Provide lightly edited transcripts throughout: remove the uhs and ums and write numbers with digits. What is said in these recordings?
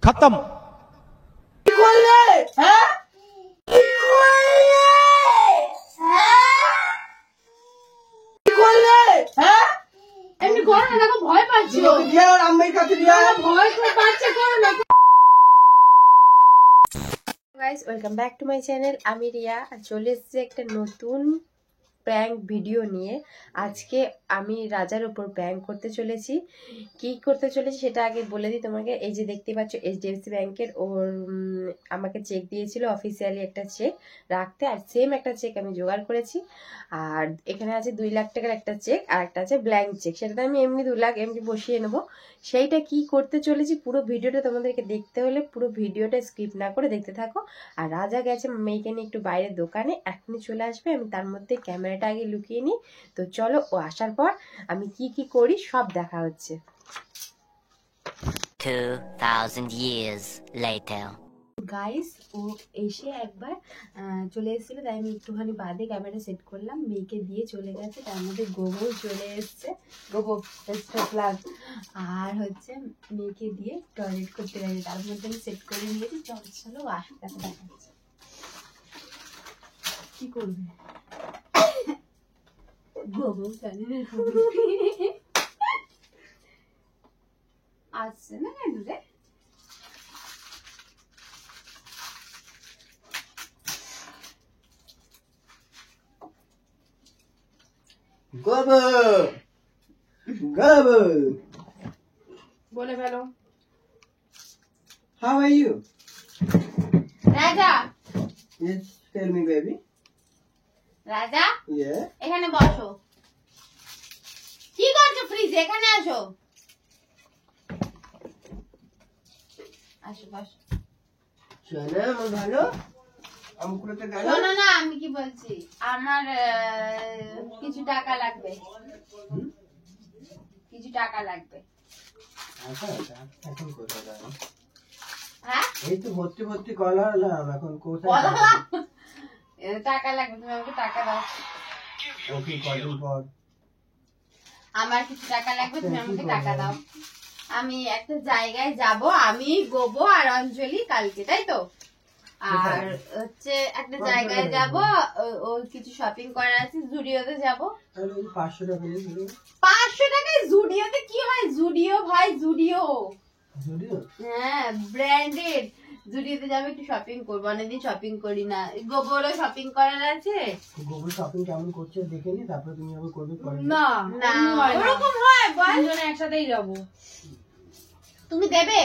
खत्म। ভয় পাচ্ছি guys, welcome back to my channel. আমি রিয়া আর চলে এসেছি একটা নতুন প্র্যাঙ্ক ভিডিও নিয়ে। আজকে আমি রাজার উপর প্র্যাঙ্ক করতে চলেছি। কি করতে চলেছি সেটা আগে বলে দিই তোমাকে। এই যে দেখতে পাচ্ছ HDFC ব্যাংকের ওর আমাকে চেক দিয়েছিল, অফিসিয়ালি একটা চেক রাখতে, আর সেম একটা চেক আমি জোগাড় করেছি। আর এখানে আছে 2 লাখ টাকার একটা চেক, আর একটা আছে ব্ল্যাঙ্ক চেক, সেটাতে আমি এমনি 2 লাখ এমনি বসিয়ে নেবো। সেইটা কি করতে চলেছি পুরো ভিডিওটা তোমাদেরকে দেখতে হলে পুরো ভিডিওটা স্কিপ না করে দেখতে থাকো। আর রাজা গেছে মেয়েকে নিয়ে একটু বাইরের দোকানে, এখনই চলে আসবে। আমি তার মধ্যে ক্যামেরাটা আগে লুকিয়ে নিই। তো চলো, ও আসার পর আমি কি কি করি সব দেখা হচ্ছে। 2000 years later. গাইস, ও এসে একবার চলে এসেছিল, তাই আমি একটুখানি বাদে ক্যামেরা সেট করলাম। মেয়েকে দিয়ে চলে গেছে, তার মধ্যে গোবর চলে এসছে, গোবর প্লাস, আর হচ্ছে মেয়েকে দিয়ে টয়লেট করতে গেছে, তার মধ্যে আমি সেট করে নিয়েছি। চলো আসুক, তাকে দেখাচ্ছে কি করবে। গোবর আসছে না রে। Gobo, বলে ফেলো। how are you? রাজা, Yes, tell me, baby. রাজা Yeah. এখানে বসো। কি করছো ফ্রিজে? এখানে আসো, আসো বসো। শোনা আমার ভালো আমকুড়াতে গেল। শোনো না, আমি কি বলছি, আমার কিছু টাকা লাগবে, কিছু টাকা লাগবে। আচ্ছা আচ্ছা, এখন কোথায় যাবো? হ্যাঁ, এই তো ভর্তি ভর্তি কলা হলাম, এখন কোথায় বলো যাবো? না। টাকা লাগবে, তুমি আমাকে টাকা দাও। ওকে, কদিন পর। আমার কিছু টাকা লাগবে, তুমি আমাকে টাকা দাও। আমি একটা জায়গায় যাব, আমি গোবো আর অঞ্জলি কালকে, তাই তো? আর হচ্ছে একটা জায়গায় যাব, ও কিছু শপিং করার আছে, জুডিওতে যাব। তাহলে ওই 500 টাকা দিয়ে দিবি। 500 টাকায় জুডিওতে কি হয়? জুডিও ভাই, জুডিও, যদিও হ্যাঁ ব্র্যান্ডেড। জুডিওতে যাবো, একটু শপিং করবো, অনেকদিন শপিং করি না। গোবরও শপিং করার আছে। গোবর শপিং কেমন করছে দেখে নি, তারপরে তুমি আবার করবে পরে। না না, ওরকম হয় বল, দুজনে একসাথেই যাবো। তুমি দেবে?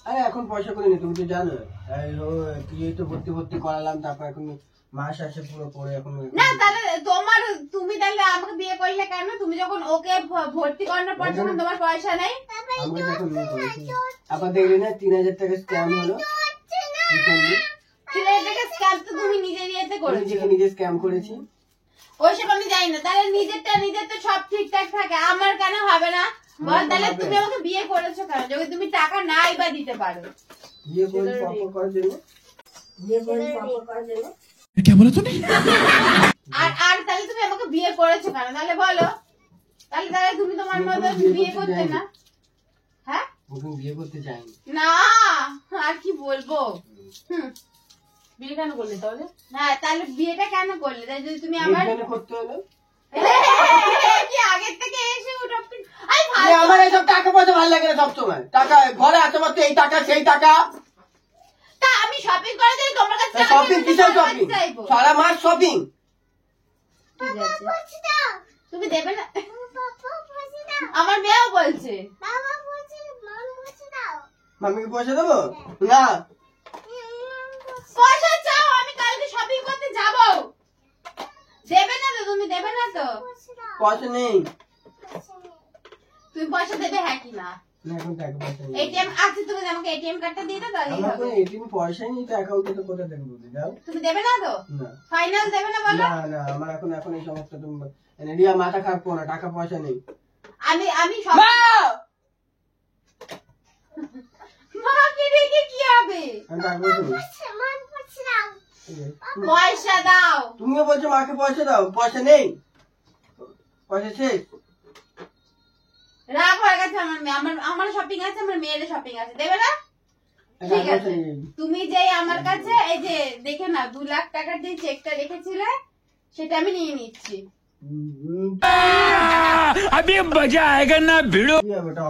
আরে এখন পয়সা করিনি, তুমি তো জানো। এই তো ভর্তি ভর্তি করালাম, তারপর এখন মাস আসে পুরো পরে এখন। না তাহলে তুমি তাহলে আমাকে বিয়ে করলে কেন? তুমি যখন ওকে ভর্তি করানোর পর যখন তোমার পয়সা নেই। আমি যখন বিয়ে করেছি আবার দেখলি না 3000 টাকা স্ক্যাম হলো। 3000 টাকা স্ক্যাম তো তুমি নিজে নিজে করেছো। নিজে স্ক্যাম করেছি, ওইসব আমি জানি না। তাহলে নিজের তো সব ঠিকঠাক থাকে, আমার কেন হবে না বল? তাহলে তুমি আমাকে বিয়ে করেছো কেন যদি তুমি টাকা নাই বা দিতে পারো? বিয়ে করে পাপা করার জন্য, বিয়ে করে পাপা করার জন্য। क्या बोला तूने? আর তাহলে তুমি আমাকে বিয়ে করেছো কেন তাহলে বলো? তাহলে তুমি তোমার মতো বিয়ে করতে না? হ্যাঁ, ওখানে বিয়ে করতে চাইনি না, আর কি বলবো। বিয়ে কেন করলে তাহলে? হ্যাঁ, তাহলে বিয়েটা কেন করলে? তাই যদি তুমি আমার কেন করতে হলো? কি আগের থেকে এসে উঠে আমার এইসব টাকা পয়সা ভালো লাগে না সবসময়। টাকা ঘরে আছে মাত্র, এই টাকা সেই টাকা। তা আমি শপিং করে দিই তোমার কাছে। শপিং কিসের শপিং? সারা মাস শপিং। ঠিক আছে, তুমি দেবে না? আমার মেয়েও বলছে। মামিকে পয়সা দেবো না? পয়সা চাও, আমি কালকে শপিং করতে যাব। দেবে না তো? তুমি দেবে না তো? পয়সা নেই। তুমি পয়সা দেবে হ্যাঁ কি না? না, এখন টাকা পয়সা নেই। এটিএম আছে, তুমি আমাকে এটিএম কার্ডটা দিয়ে দাও তাহলেই আমার হবে। কোনো এটিএম পয়সাই নেই তো, অ্যাকাউন্টে তো কোথা থেকে বুঝে যাও। তুমি দেবে না তো? না ফাইনাল দেবে না বলো? না না, আমার এখন এই সমস্ত তুমি রিয়া মাথা খারাপ করো না, টাকা পয়সা নেই। আমি সব মাকে রেখে কি হবে? আমি টাকা পয়সা নেই। পয়সা দাও। তুমিও বলছো মাকে পয়সা দাও, পয়সা নেই, পয়সা শেষ। রাগ হয়ে গেছে আমার মেয়ে, আমার শপিং আছে, আমার মেয়ের শপিং আছে, দেবে না? ঠিক আছে, তুমি যে আমার কাছে এই যে দেখে না 2 লাখ টাকার যে চেকটা রেখেছিলে সেটা আমি নিয়ে নিচ্ছি। अभी मजा आएगा ना भिड़ो।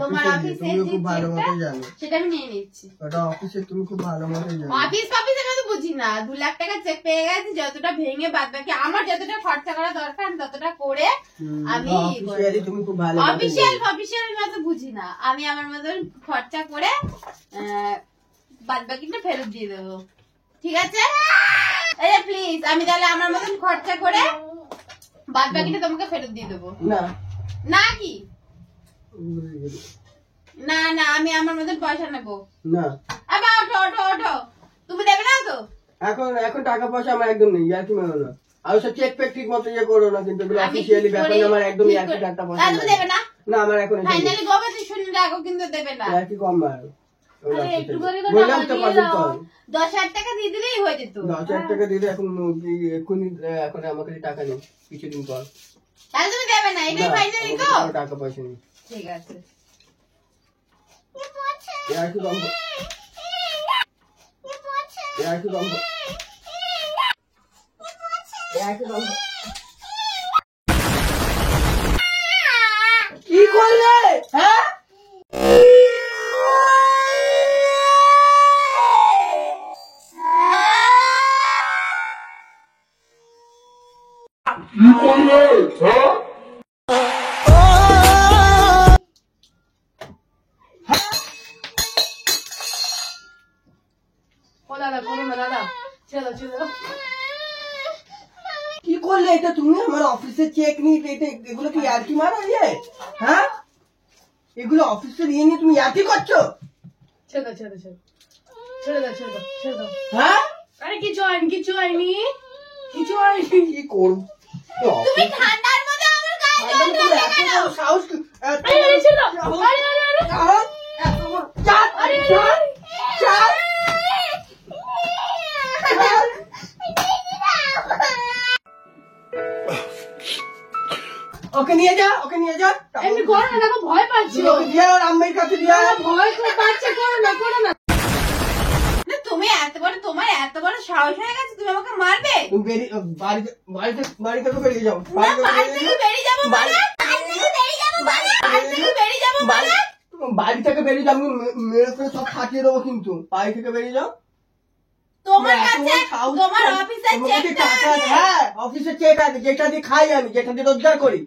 তোমার অফিসে তুমি খুব ভালো মতো জানো, সেটা আমি নিয়ে নিচ্ছি। ওটা অফিসে তুমি খুব ভালো মতো জানো। অফিস আমি তো বুঝি না, 2 লাখ টাকা চেক পেয়ে গেছি, যতটা ভেঙে বাদ বাকি আমার যতটা খরচা করা দরকার আমি ততটা করে আমি অফিসিয়ালি তুমি খুব ভালো মতো অফিসিয়াল মতো বুঝি না, আমি আমার মতন খরচা করে বাদ বাকিটা ফেরত দিয়ে দেবো, ঠিক আছে? এই প্লিজ, আমি তাহলে আমার মতন খরচা করে বাদ বাকিটা তোমাকে ফেরত দিয়ে দেবো। না না কি না না, আমি আমার মতন পয়সা নেবো না। আবার ওঠো ওঠো ওঠো, তুমি দেবে না তো? এখন টাকা পয়সা আমার একদম নেই, আর কি মেরো না। আর সব চেক পেক ঠিক মতো ইয়ে করো না, কিন্তু অফিসিয়ালি ব্যাপার আমার একদম টাকা পয়সা তুমি দেবে না? না আমার এখন ফাইনালি গোবাতে শুনে রাখো, কিন্তু দেবে না। আর কি কম মার একটু করে তো বললাম তো টাকা দিয়ে কদিন দাও। পর 10,000 টাকা দিয়ে দিলেই হয়ে যেত। 10,000 টাকা দিলে এখন এক্ষুনি এখন আমার কাছে টাকা নেই, কিছুদিন পর। তাহলে তুমি দেবে না, এটাই না, ফাইনালি আমার তো? কাছে কোনো টাকা পয়সা নেই। ঠিক আছে। আর কি কম আর কি কম কি করলে? হ্যাঁ ও দাদা করো না দাদা, ছেড়ে দাও ছেড়ে দাও। কি করলে এটা তুমি? আমার অফিসে চেক নিয়ে এটা এগুলো কি আর কি মারা যায়? হ্যাঁ এগুলো অফিসে নিয়ে নিয়ে তুমি আর কি করছো? ছেড়ে দাও ছেড়ে দাও ছেড়ে দাও ছেড়ে দাও ছেড়ে দাও। হ্যাঁ আরে কিছু হয়নি কিছু হয়নি কিছু হয়নি। কি করবো? তুমি ঠান্ডার মধ্যে আমার গায়ে জল দাও কেন? সাহস আরে ছেড়ে দাও, আরে আরে আরে ওকে নিয়ে যা, ওকে নিয়ে যা। এমনি করো না, দেখো ভয় পাচ্ছি। ওকে দিয়ে ওর আম্মের কাছে দিয়ে আয়। ভয় তো পাচ্ছে, করো না করো না। তুমি তোমার এত বড় সাহস হয়ে গেছে, তুমি আমাকে মারবে? তুমি বাড়ি থেকে বেরিয়ে যাও। না, বাড়ি থেকে বেরিয়ে যাবো মানে? বাড়ি থেকে বেরিয়ে যাবো মানে? বাড়ি থেকে বেরিয়ে যাবো মানে? বাড়ি থেকে বেরিয়ে যাও, আমি মেরে ফেলে সব ফাটিয়ে দেবো কিন্তু। বাড়ি থেকে বেরিয়ে যাও। তোমার কাছে তোমার অফিসের চেকটা আছে? হ্যাঁ অফিসের চেক আছে, যেটা দিয়ে খাই আমি, যেটা দিয়ে রোজগার করি।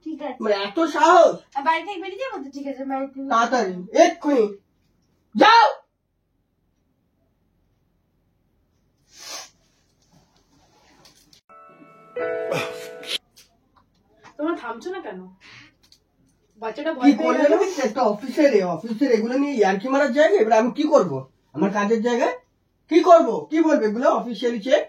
ঠিক আছে, মানে এত সাহস? বাড়ি থেকে বেরিয়ে যাবো তো? ঠিক আছে, বাড়ি থেকে। তাড়াতাড়ি এক্ষুনি যাও। তোমরা থামছো না কেন? বাচ্চাটা কি ভয় পেয়ে করলে গেল। না? একটা অফিসের এগুলো নিয়ে ইয়ার্কি মারার জায়গা। এবার আমি কি করব? আমার কাজের জায়গায় কি করব? কি বলবে এগুলো অফিসিয়ালি চেক?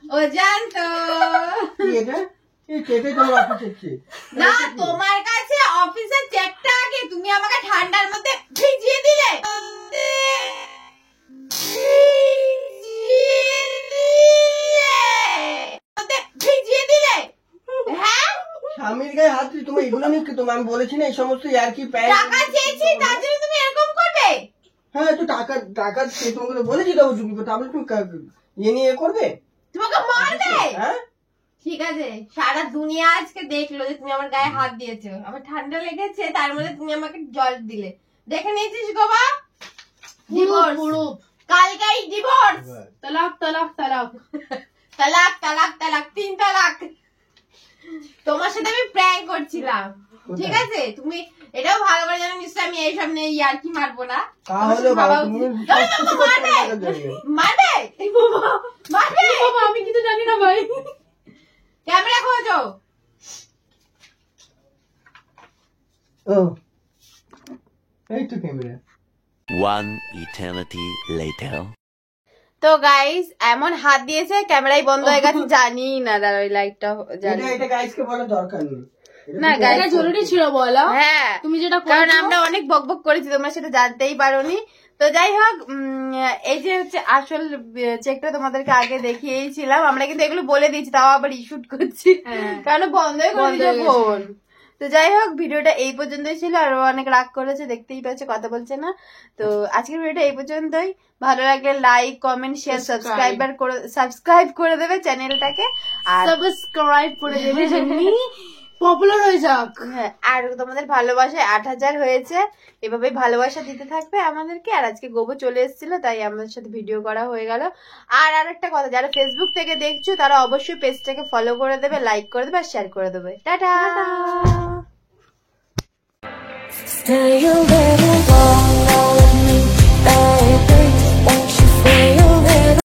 ও জানতো কি এটা? এই চেকটাই তোমার অফিসের চেক? না, তোমার কাছে অফিসের চেকটা আগে, তুমি আমাকে ঠান্ডার মধ্যে ভিজিয়ে দিলে। ভিজিয়ে দিলে, হ্যাঁ? স্বামীর গায়ে হাত দিয়ে তোমার এগুলো নিয়ে তোমার আমি বলেছি না এই সমস্ত ইয়ার্কি প্যান্ট। টাকা চেয়েছি তার জন্য তুমি এরকম করবে? হ্যাঁ তো টাকা তোমাকে বলেছি দেবো চুকি, তাহলে তুমি ইয়ে নিয়ে করবে? তোমাকে মারবে? হ্যাঁ ঠিক আছে, সারা দুনিয়া আজকে দেখলো যে তুমি আমার গায়ে হাত দিয়েছো, আমার ঠান্ডা লেগেছে, তার মধ্যে তুমি আমাকে জল দিলে। দেখে নিয়েছিস গোবা? ডিভোর্স, কালকেই ডিভোর্স। তালাক তালাক তালাক তালাক তালাক তালাক 3 তালাক। তোমার সাথে আমি প্র্যাঙ্ক করছিলাম, ঠিক আছে? তুমি এটাও ভালো করে জানো নিশ্চয় আমি এই সামনে ইয়ার্কি মারবো না। তাহলে বাবা তুমি মারবে মারবে মারবে বাবা, আমি কিছু জানি না ভাই। ক্যামেরা খোঁজো। ও এই তো ক্যামেরা। One eternity later. তো গাইস এমন হাত দিয়েছে, ক্যামেরাই বন্ধ হয়ে গেছে। জানি না, দাঁড়া ওই লাইটটা জানি এটা গাইসকে বলার দরকার নেই। না, গাইস জরুরি ছিল বলো। হ্যাঁ তুমি যেটা, কারণ আমরা অনেক বকবক করেছি, তোমরা সেটা জানতেই পারোনি। তো যাই হোক এই যে হচ্ছে আসল চেকটা তোমাদেরকে আগে দেখিয়েছিলাম, আমরা কিন্তু এগুলো বলে দিয়েছি, তাও আবার ইস্যুট করছি কারণ বন্ধই করে দিয়েছে ফোন। তো যাই হোক ভিডিওটা এই পর্যন্তই ছিল, আরো অনেক রাগ করেছে, দেখতেই পাচ্ছে কথা বলছে না। তো আজকের ভিডিওটা এই পর্যন্তই, ভালো লাগলে লাইক কমেন্ট শেয়ার সাবস্ক্রাইব করে দেবে চ্যানেলটাকে, আর সাবস্ক্রাইব করে দেবে যেমনি পপুলার হয়ে যাক। হ্যাঁ, আর তোমাদের ভালোবাসায় 8,000 হয়েছে, এভাবে ভালোবাসা দিতে থাকবে আমাদেরকে। আর আজকে গোবো চলে এসেছিল, তাই আমাদের সাথে ভিডিও করা হয়ে গেল। আর আরেকটা কথা, যারা ফেসবুক থেকে দেখছো তারা অবশ্যই পেজটাকে ফলো করে দেবে, লাইক করে দেবে আর শেয়ার করে দেবে। Tata. Stay a little while.